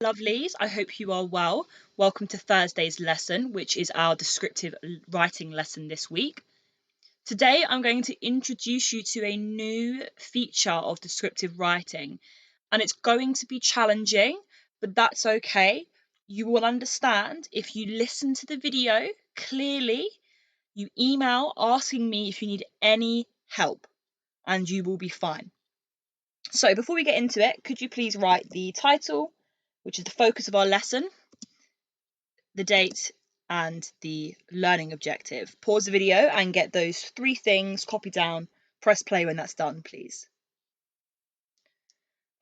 Lovelies, I hope you are well. Welcome to Thursday's lesson, which is our descriptive writing lesson this week. Today I'm going to introduce you to a new feature of descriptive writing, and it's going to be challenging, but that's okay. You will understand if you listen to the video clearly, you email asking me if you need any help, and you will be fine. So before we get into it, could you please write the title, which is the focus of our lesson, the date, and the learning objective. Pause the video and get those 3 things copied down. Press play when that's done, please.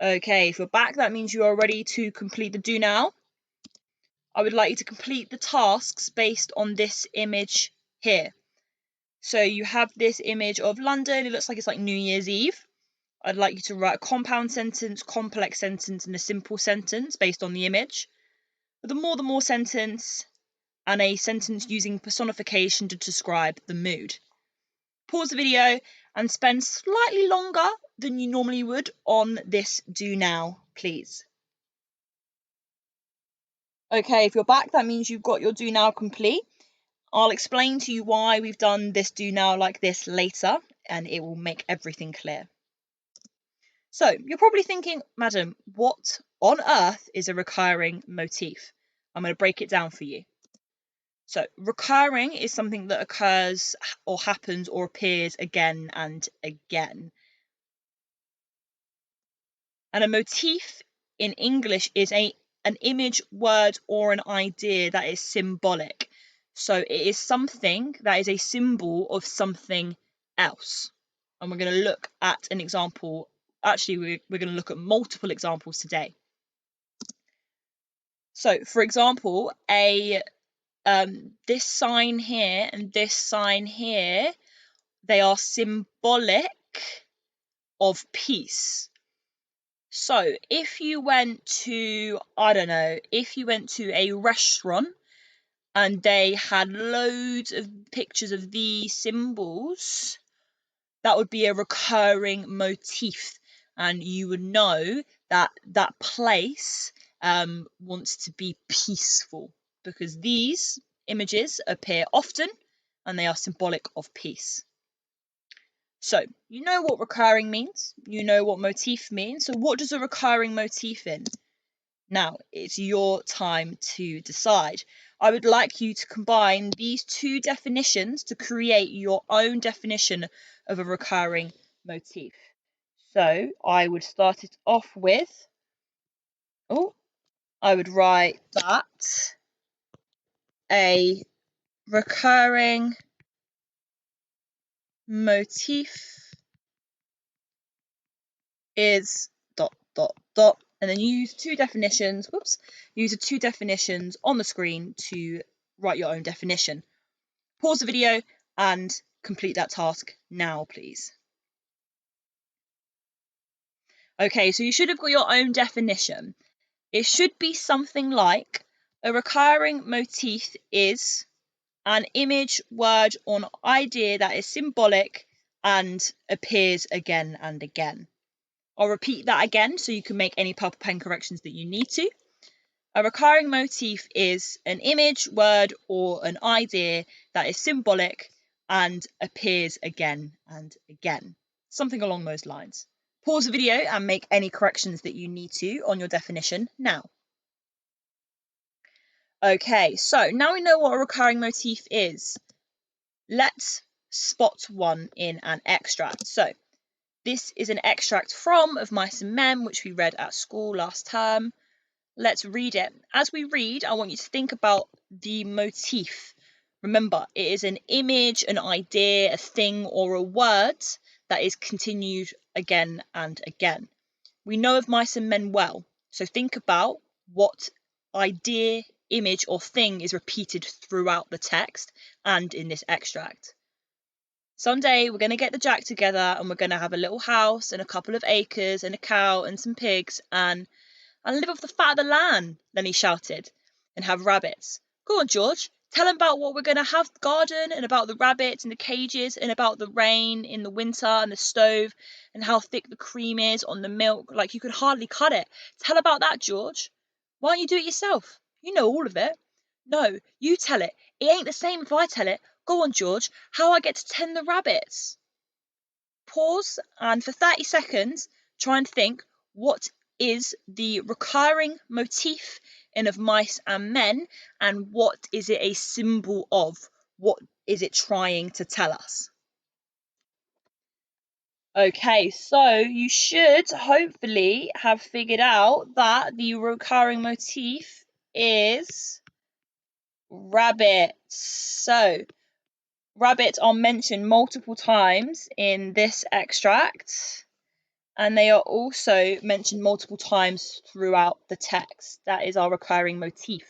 Okay, if you're back, that means you are ready to complete the do now. I would like you to complete the tasks based on this image here. So you have this image of London. It looks like it's like New Year's Eve. I'd like you to write a compound sentence, complex sentence, and a simple sentence based on the image. With the more sentence, and a sentence using personification to describe the mood. Pause the video and spend slightly longer than you normally would on this do now, please. Okay, if you're back, that means you've got your do now complete. I'll explain to you why we've done this do now like this later, and it will make everything clear. So, you're probably thinking, Madam, what on earth is a recurring motif? I'm going to break it down for you. So recurring is something that occurs or happens or appears again and again. And a motif in English is an image, word, or an idea that is symbolic. So it is something that is a symbol of something else. And we're going to look at an example. Actually, we're going to look at multiple examples today. So, for example, this sign here and this sign here, they are symbolic of peace. So if you went to, if you went to a restaurant and they had loads of pictures of these symbols, that would be a recurring motif, and you would know that that place wants to be peaceful, because these images appear often and they are symbolic of peace. So you know what recurring means, you know what motif means. So what does a recurring motif mean? Now it's your time to decide. I would like you to combine these 2 definitions to create your own definition of a recurring motif. So I would start it off with, I would write that a recurring motif is ... and then you use 2 definitions. Use the 2 definitions on the screen to write your own definition. Pause the video and complete that task now, please. Okay, so you should have got your own definition. It should be something like, a recurring motif is an image, word, or an idea that is symbolic and appears again and again. I'll repeat that again so you can make any purple pen corrections that you need to. A recurring motif is an image, word, or an idea that is symbolic and appears again and again. Something along those lines. Pause the video and make any corrections that you need to on your definition now. Okay, so now we know what a recurring motif is. Let's spot one in an extract. So this is an extract from Of Mice and Men, which we read at school last term. Let's read it. As we read, I want you to think about the motif. Remember, it is an image, an idea, a thing, or a word that is continued again and again. We know Of Mice and Men well, so think about what idea, image, or thing is repeated throughout the text and in this extract. Someday we're going to get the Jack together and we're going to have a little house and a couple of acres and a cow and some pigs and live off the fat of the land, Lenny shouted, and have rabbits. Go on, George, tell him about what we're going to have the garden and about the rabbits and the cages and about the rain in the winter and the stove and how thick the cream is on the milk, like you could hardly cut it. Tell about that, George. Why don't you do it yourself? You know all of it. No, you tell it. It ain't the same if I tell it. Go on, George. How I get to tend the rabbits? Pause and for 30 seconds, try and think, what is the recurring motif in Of Mice and Men, and what is it a symbol of? What is it trying to tell us? Okay, so you should hopefully have figured out that the recurring motif is rabbits. So, rabbits are mentioned multiple times in this extract, and they are also mentioned multiple times throughout the text. That is our recurring motif.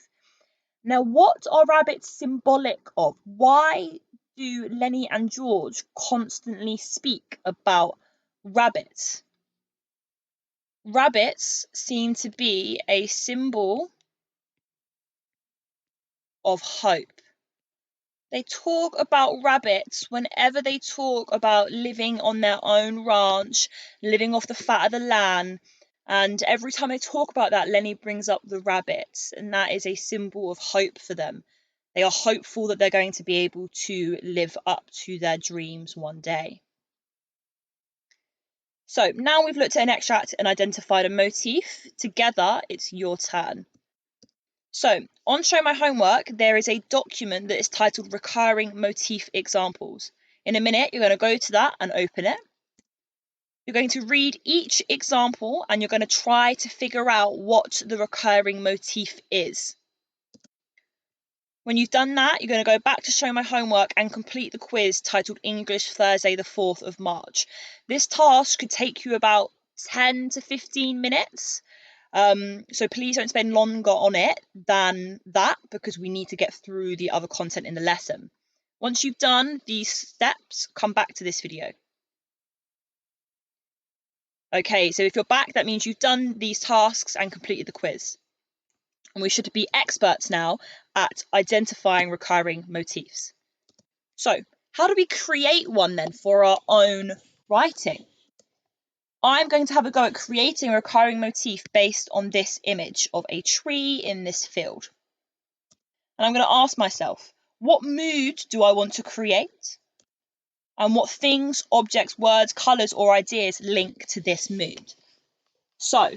Now, what are rabbits symbolic of? Why do Lenny and George constantly speak about rabbits? Rabbits seem to be a symbol of hope. They talk about rabbits whenever they talk about living on their own ranch, living off the fat of the land. And every time they talk about that, Lenny brings up the rabbits, and that is a symbol of hope for them. They are hopeful that they're going to be able to live up to their dreams one day. So now we've looked at an extract and identified a motif. Together, it's your turn. So, on Show My Homework, there is a document that is titled Recurring Motif Examples. In a minute, you're going to go to that and open it. You're going to read each example and you're going to try to figure out what the recurring motif is. When you've done that, you're going to go back to Show My Homework and complete the quiz titled English Thursday the 4th of March. This task could take you about 10 to 15 minutes. So please don't spend longer on it than that, because we need to get through the other content in the lesson. Once you've done these steps, come back to this video. Okay, so if you're back, that means you've done these tasks and completed the quiz. And we should be experts now at identifying recurring motifs. So, how do we create one then for our own writing? I'm going to have a go at creating a recurring motif based on this image of a tree in this field. And I'm going to ask myself, what mood do I want to create? And what things, objects, words, colours, or ideas link to this mood? So,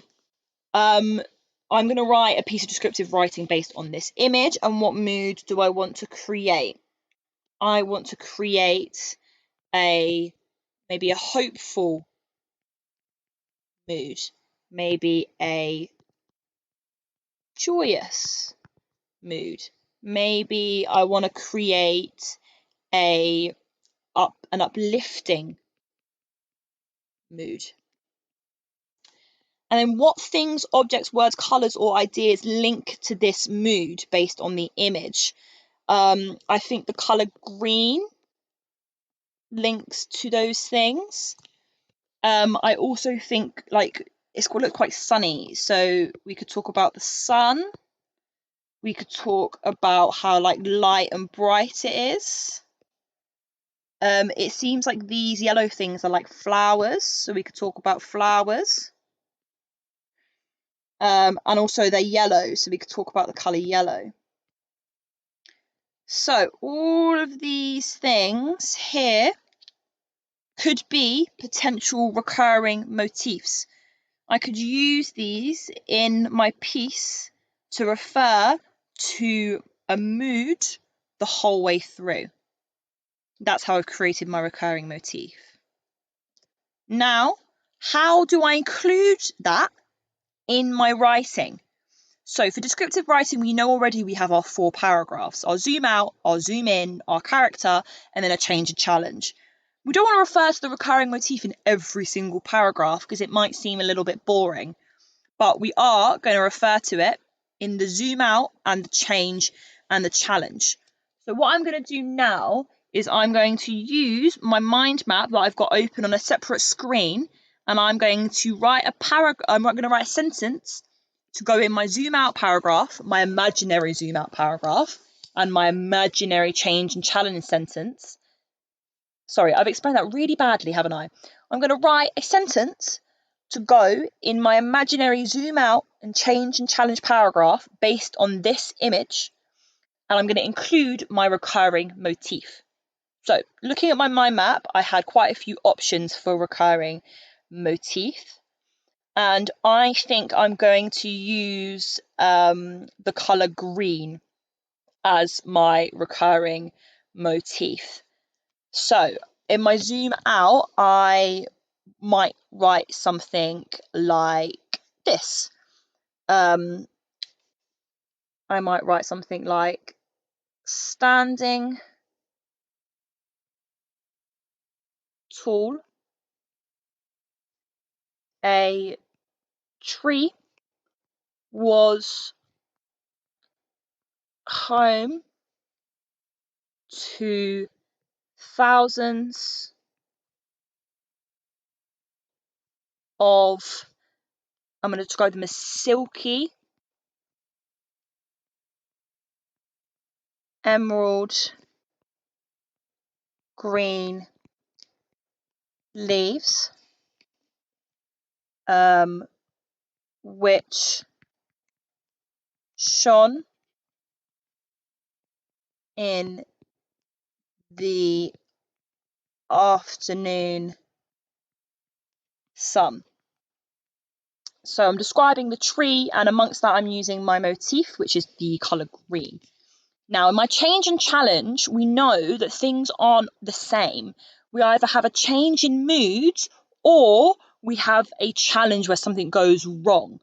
I'm going to write a piece of descriptive writing based on this image. And what mood do I want to create? I want to create maybe a hopeful mood, maybe a joyous mood. Maybe I want to create an uplifting mood. And then what things, objects, words, colours, or ideas link to this mood based on the image? I think the colour green links to those things. I also think like it's going to look quite sunny, so we could talk about the sun. We could talk about how like light and bright it is. It seems like these yellow things are like flowers, so we could talk about flowers. And also they're yellow, so we could talk about the colour yellow. So all of these things here could be potential recurring motifs. I could use these in my piece to refer to a mood the whole way through. That's how I've created my recurring motif. Now, how do I include that in my writing? So for descriptive writing, we know already we have our 4 paragraphs. Our zoom out, our zoom in, our character, and then a change and challenge. We don't want to refer to the recurring motif in every single paragraph because it might seem a little bit boring, but we are going to refer to it in the zoom out and the change and the challenge. So what I'm going to do now is I'm going to use my mind map that I've got open on a separate screen, and I'm going to write I'm going to write a sentence to go in my zoom out paragraph, my imaginary zoom out paragraph, and my imaginary change and challenge sentence. Sorry, I've explained that really badly, haven't I? I'm going to write a sentence to go in my imaginary zoom out and change and challenge paragraph based on this image, and I'm going to include my recurring motif. So looking at my mind map, I had quite a few options for recurring motif, and I think I'm going to use the colour green as my recurring motif. So in my zoom out, I might write something like this. I might write something like standing tall, a tree was home to thousands of, I'm going to describe them as silky, emerald green leaves, which shone in the afternoon sun. So I'm describing the tree, and amongst that I'm using my motif, which is the colour green. Now in my change and challenge, we know that things aren't the same. We either have a change in mood or we have a challenge where something goes wrong.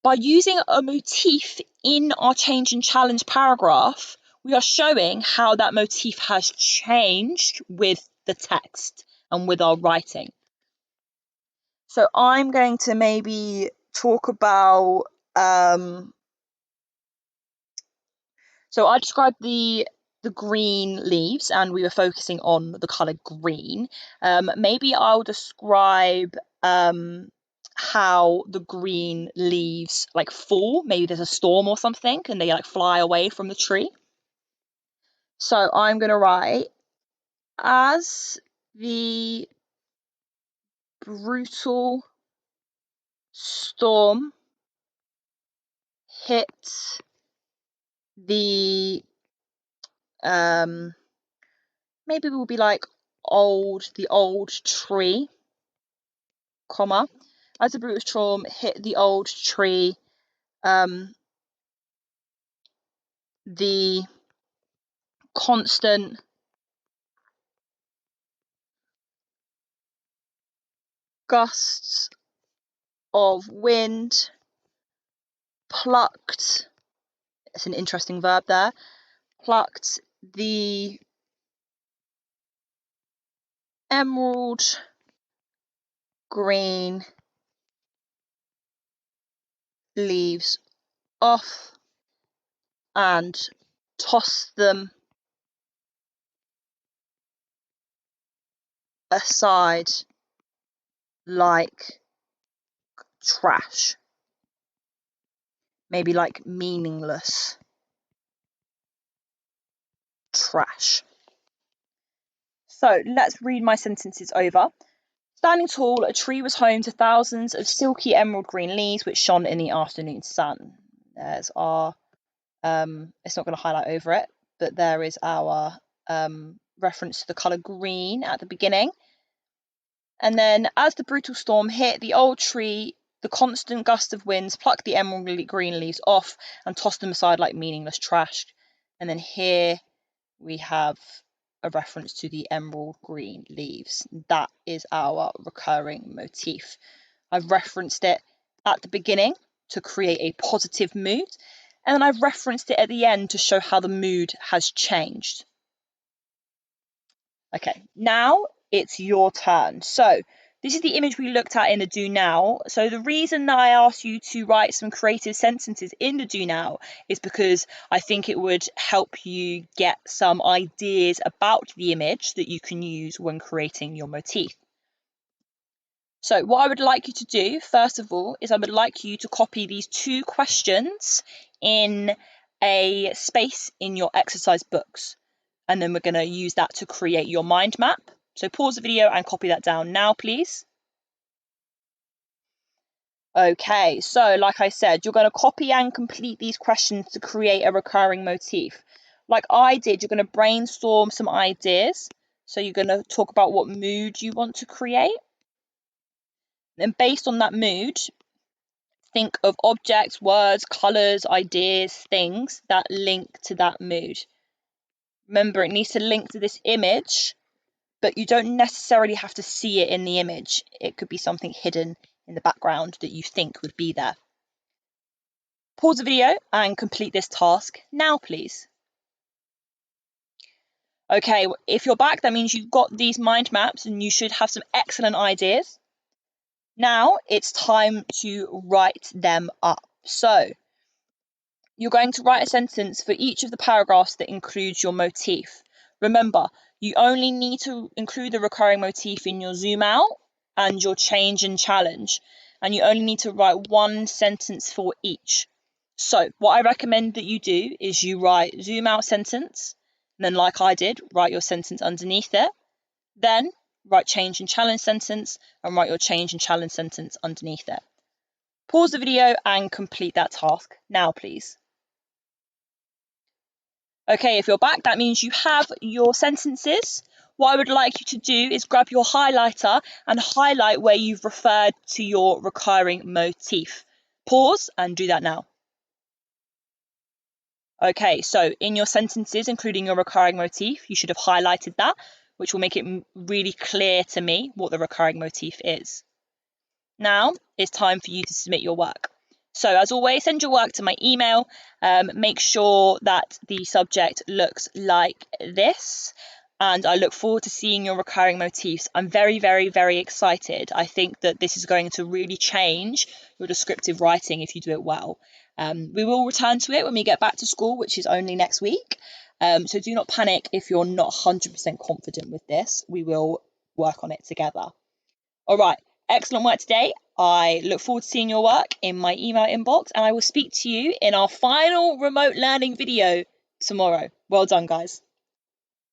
By using a motif in our change and challenge paragraph, we are showing how that motif has changed with the text and with our writing. So I'm going to maybe talk about, so I described the green leaves and we were focusing on the colour green. Maybe I'll describe how the green leaves like fall. Maybe there's a storm or something and they like fly away from the tree. So I'm going to write, as the brutal storm hit the maybe we'll be like the old tree, comma, as the brutal storm hit the old tree, the constant gusts of wind plucked, it's an interesting verb there, plucked the emerald green leaves off and tossed them aside like trash. Maybe like meaningless trash. So let's read my sentences over. Standing tall, a tree was home to thousands of silky emerald green leaves which shone in the afternoon sun. There's our, it's not going to highlight over it, but there is our reference to the colour green at the beginning. And then, as the brutal storm hit the old tree, the constant gust of winds plucked the emerald green leaves off and tossed them aside like meaningless trash. And then here we have a reference to the emerald green leaves. That is our recurring motif. I've referenced it at the beginning to create a positive mood, and then I've referenced it at the end to show how the mood has changed. Okay, now it's your turn. So this is the image we looked at in the do now. So the reason that I asked you to write some creative sentences in the do now is because I think it would help you get some ideas about the image that you can use when creating your motif. So what I would like you to do, first of all, is I would like you to copy these 2 questions in a space in your exercise books. And then we're going to use that to create your mind map. So pause the video and copy that down now, please. Okay, so like I said, you're going to copy and complete these questions to create a recurring motif. Like I did, you're going to brainstorm some ideas. So you're going to talk about what mood you want to create. And based on that mood, think of objects, words, colours, ideas, things that link to that mood. Remember, it needs to link to this image, but you don't necessarily have to see it in the image. It could be something hidden in the background that you think would be there. Pause the video and complete this task now, please. Okay, if you're back, that means you've got these mind maps and you should have some excellent ideas. Now it's time to write them up. So you're going to write a sentence for each of the paragraphs that includes your motif. Remember, you only need to include the recurring motif in your zoom out and your change and challenge, and you only need to write one sentence for each. So what I recommend that you do is you write zoom out sentence, and then like I did, write your sentence underneath it. Then write change and challenge sentence and write your change and challenge sentence underneath it. Pause the video and complete that task now, please. Okay, if you're back, that means you have your sentences. What I would like you to do is grab your highlighter and highlight where you've referred to your recurring motif. Pause and do that now. Okay, so in your sentences, including your recurring motif, you should have highlighted that, which will make it really clear to me what the recurring motif is. Now it's time for you to submit your work. So as always, send your work to my email. Make sure that the subject looks like this. And I look forward to seeing your recurring motifs. I'm very, very, very excited. I think that this is going to really change your descriptive writing if you do it well. We will return to it when we get back to school, which is only next week. So do not panic if you're not 100% confident with this. We will work on it together. All right. Excellent work today. I look forward to seeing your work in my email inbox, and I will speak to you in our final remote learning video tomorrow. Well done, guys.